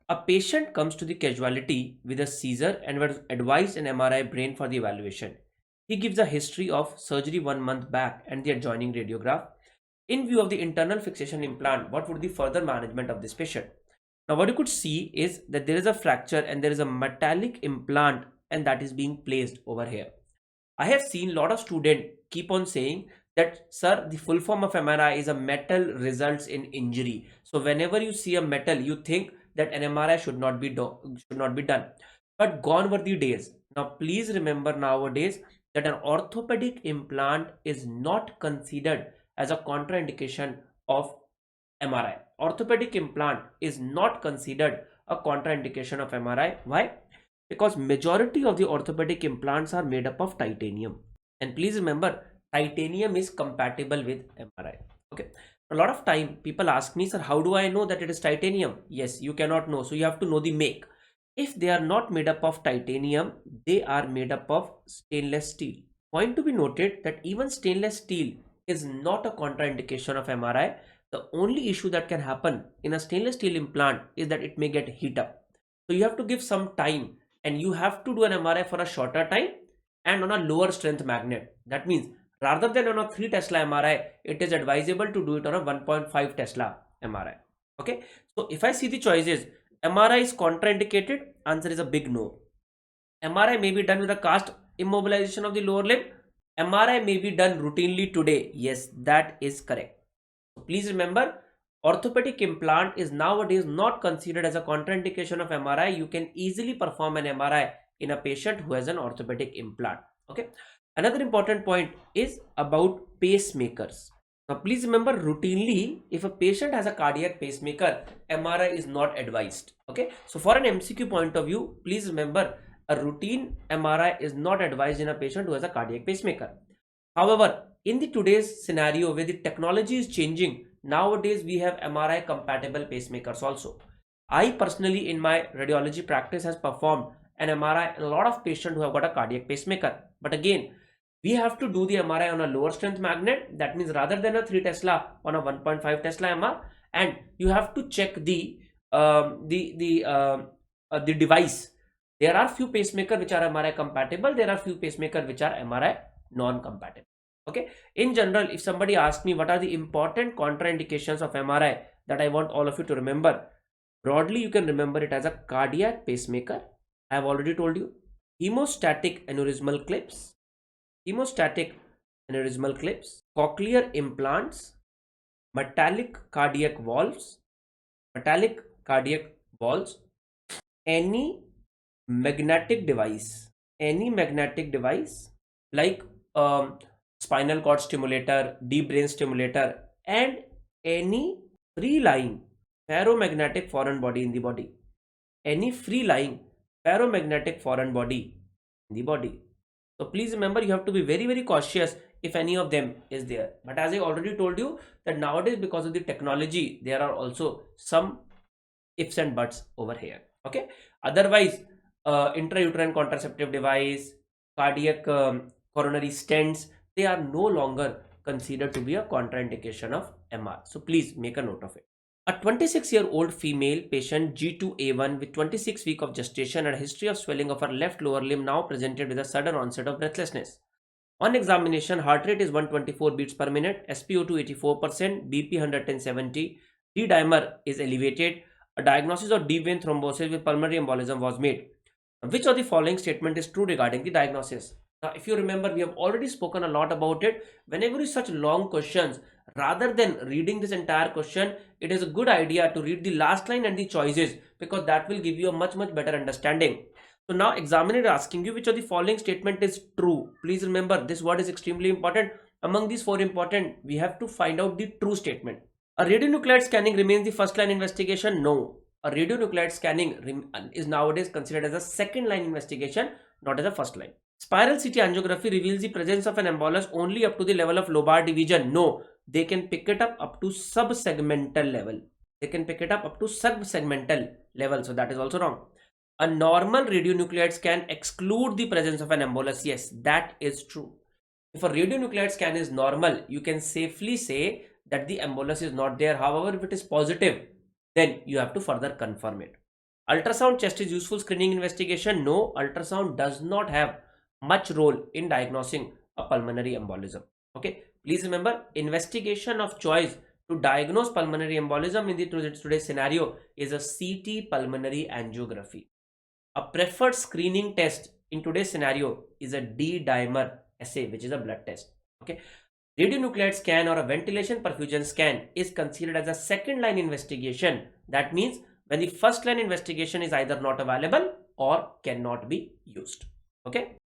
A patient comes to the casualty with a seizure and was advised an MRI brain for the evaluation. He gives a history of surgery 1 month back and the adjoining radiograph. In view of the internal fixation implant, what would the further management of this patient? Now, what you could see is that there is a fracture and there is a metallic implant and that is being placed over here. I have seen a lot of students keep on saying that, sir, the full form of MRI is a metal results in injury. So whenever you see a metal, you think that an MRI should not be done. But gone were the days. Now please remember nowadays that an orthopedic implant is not considered as a contraindication of MRI. Orthopedic implant is not considered a contraindication of MRI. Why? Because majority of the orthopedic implants are made up of titanium. And please remember, titanium is compatible with MRI. Okay. A lot of time people ask me, sir, how do I know that it is titanium? Yes, you cannot know. So you have to know the make. If they are not made up of titanium, they are made up of stainless steel. Point to be noted that even stainless steel is not a contraindication of MRI. The only issue that can happen in a stainless steel implant is that it may get heat up. So you have to give some time and you have to do an MRI for a shorter time and on a lower strength magnet. That means rather than on a 3 Tesla MRI, it is advisable to do it on a 1.5 Tesla MRI. Okay. So if I see the choices, MRI is contraindicated, answer is a big no. MRI may be done with a cast immobilization of the lower limb. MRI may be done routinely today. Yes, that is correct. So please remember, orthopedic implant is nowadays not considered as a contraindication of MRI. You can easily perform an MRI in a patient who has an orthopedic implant. Okay. Another important point is about pacemakers. Now please remember, routinely if a patient has a cardiac pacemaker, MRI is not advised. Okay. So for an MCQ point of view, please remember a routine MRI is not advised in a patient who has a cardiac pacemaker. However, in the today's scenario where the technology is changing, nowadays we have MRI compatible pacemakers also. I personally in my radiology practice has performed an MRI in a lot of patients who have got a cardiac pacemaker. But again, we have to do the MRI on a lower strength magnet. That means rather than a 3 Tesla on a 1.5 Tesla MR, and you have to check the device. There are few pacemakers which are MRI compatible. There are few pacemakers which are MRI non-compatible. Okay. In general, if somebody asks me what are the important contraindications of MRI that I want all of you to remember, broadly you can remember it as a cardiac pacemaker. I have already told you. Hemostatic aneurysmal clips, cochlear implants, metallic cardiac valves, any magnetic device like spinal cord stimulator, deep brain stimulator, and any free lying ferromagnetic foreign body in the body. So please remember, you have to be very cautious if any of them is there. But as I already told you that nowadays because of the technology, there are also some ifs and buts over here. Okay. Otherwise, intrauterine contraceptive device, cardiac coronary stents, they are no longer considered to be a contraindication of MR. So please make a note of it. A 26-year-old female patient G2A1 with 26 weeks of gestation and a history of swelling of her left lower limb now presented with a sudden onset of breathlessness. On examination, heart rate is 124 beats per minute, SpO2 84%, BP 110/70, D-dimer is elevated. A diagnosis of deep vein thrombosis with pulmonary embolism was made. Which of the following statement is true regarding the diagnosis? Now, if you remember, we have already spoken a lot about it. Whenever you such long questions, rather than reading this entire question, it is a good idea to read the last line and the choices, because that will give you a much better understanding. So now examiner is asking you which of the following statement is true. Please remember, this word is extremely important. Among these four important, we have to find out the true statement. A radionuclide scanning remains the first line investigation? No. A radionuclide scanning is nowadays considered as a second line investigation, not as a first line. Spiral CT angiography reveals the presence of an embolus only up to the level of lobar division. No, they can pick it up to subsegmental level. So that is also wrong. A normal radionuclide scan exclude the presence of an embolus. Yes, that is true. If a radionuclide scan is normal, you can safely say that the embolus is not there. However, if it is positive, then you have to further confirm it. Ultrasound chest is useful screening investigation. No, ultrasound does not have much role in diagnosing a pulmonary embolism. Okay, please remember, investigation of choice to diagnose pulmonary embolism in the today's scenario is a CT pulmonary angiography. A preferred screening test in today's scenario is a D-dimer assay, which is a blood test. Okay, radionuclide scan or a ventilation perfusion scan is considered as a second line investigation. That means when the first line investigation is either not available or cannot be used. Okay.